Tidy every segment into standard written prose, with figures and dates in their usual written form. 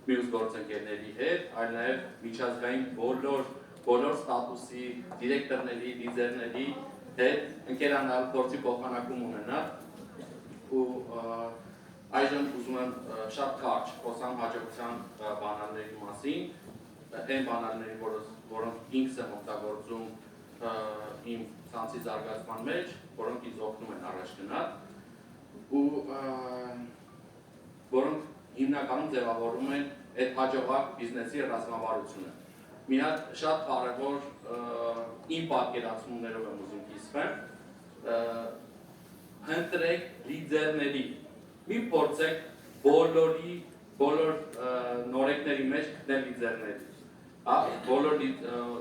մյուս գործընկերների հետ, այլ նաև միջազգային բոլոր ստատուսի դիրեկտորների, լիդերների հետ ընկերանալ, փորձի փոխանակում ունենալ ու այժմ ուզում եմ շատ կարճ խոսամ հաջողության բանալների մասին, այն բանալների, որոնք ինքս եմ օգտագործում իմ ցանցի զարգացման մեջ, որոնք ինձ օգնում են առաջ գնալ ու որոնք հիմնականում ձևավորում են այդ հաջողակ բիզնեսի ռազմավարությունը։ Մի հատ շատ կարևոր իմ պատկերացումներով եմ ուզում կիսվեմ, հընտրեք լիդերների, մի փորձեք բոլոր նորեկների մեջ գտնել լիդերների, բոլոր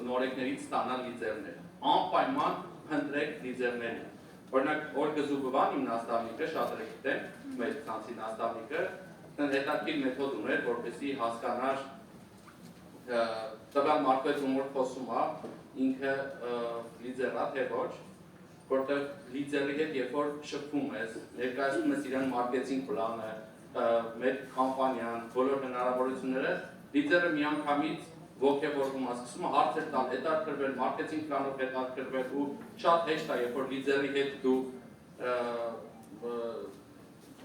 նորեկներից ստանալ լիդերներ, անպայման հնդրեք լիդերների։ Օրինակ, Օլգա Զուբովան, իմ նաստավնիկը, շատերը գիտեն, մեր ցանցի նաստավնիկը, հետաքրքիր մեթոդ ուներ, որպեսզի հասկանար տվյալ մարդու հետ ում որ խոսում է, ինքը լիդեր է, թե ոչ, որտեղ լիդերի հետ երբ որ շփվում ես, ներկայացնում ես իրեն մարքեթինգ պլանը, մեր կամպանիան, բոլոր հնարավորությունները, լիդերը միանգամից ոգևորվում է, սկսում է հարցեր տալ, հետաքրքրվել, մարքեթինգ պլանով հետաքրքրվել ու շատ հեշտ է, երբ որ լիդերի հետ դու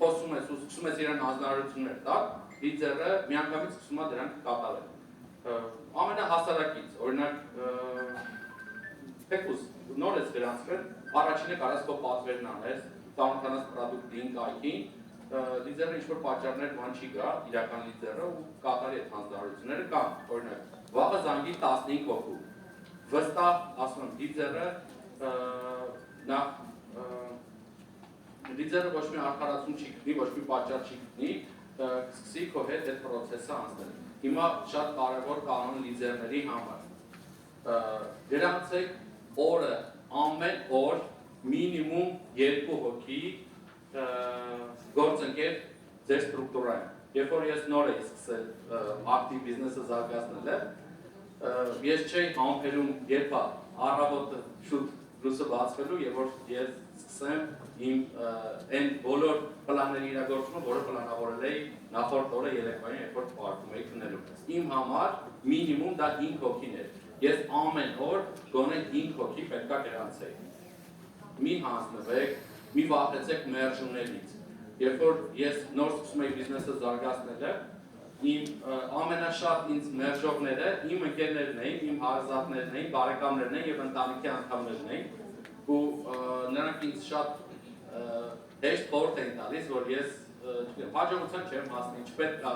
խոսում ես ու սկսում ես իրեն հանձնարարություններ տալ, լիդերը միանգամից սկսում է դրանք կատարել։ Ամենահասարակից, օրինակ, թեկուզ նոր ես գրանցվել, առաջինը կարաս քո պատվերն անես, ծանոթանաս պրոդուկտին, կայքին, լիդերը ինչ-որ պատճառներ բան չի գա, իրական լիդերը ու կատարի այդ հանձնարարությունները կամ, օրինակ, վաղը զանգի 15 հոգու, վստահ, ասում եմ, լիդերը ոչ մի արդարացում չի գտնի, ոչ մի պատճառ չի գտնի, սկսի քո հետ այդ պրոցեսը անցնել։ Հիմա շատ կարևոր կանոն լիդերների համար։ Գրանցեք օրը, ամեն օր մինիմում 2 հոգի գործընկեր ձեր ստրուկտուրային։ Երբ որ ես նոր էի սկսել ակտիվ բիզնեսը զարգացնել, ես չէի համբերում երբ առավոտը շուտ լույսը բացվելու, եւ որ ես սկսեմ իմ այն բոլոր պլանների իրագործումը, որը պլանավորել էի նախորդ օրը երեկոյան, երբ որ պարտում էի քնելու։ Իմ համար մինիմում դա 5 հոգին էր։ Ես ամեն օր գոնե 5 հոգի պետք է գրանցեի։ Մի հանձնվեք, մի վախեցեք մերժումներից։ Երբ որ ես նոր սկսում էի բիզնեսը զարգացնելը, իմ ամենաշատ ինձ մերժողները իմ ընկերներն էին, իմ հարազատներն էին, բարեկամներն էին եւ ընտանիքի անդամներն էին ու նրանք ինձ շատ հեշտ խորհուրդ էին տալիս, որ ես հաջողության չեմ հասնի, չպետք է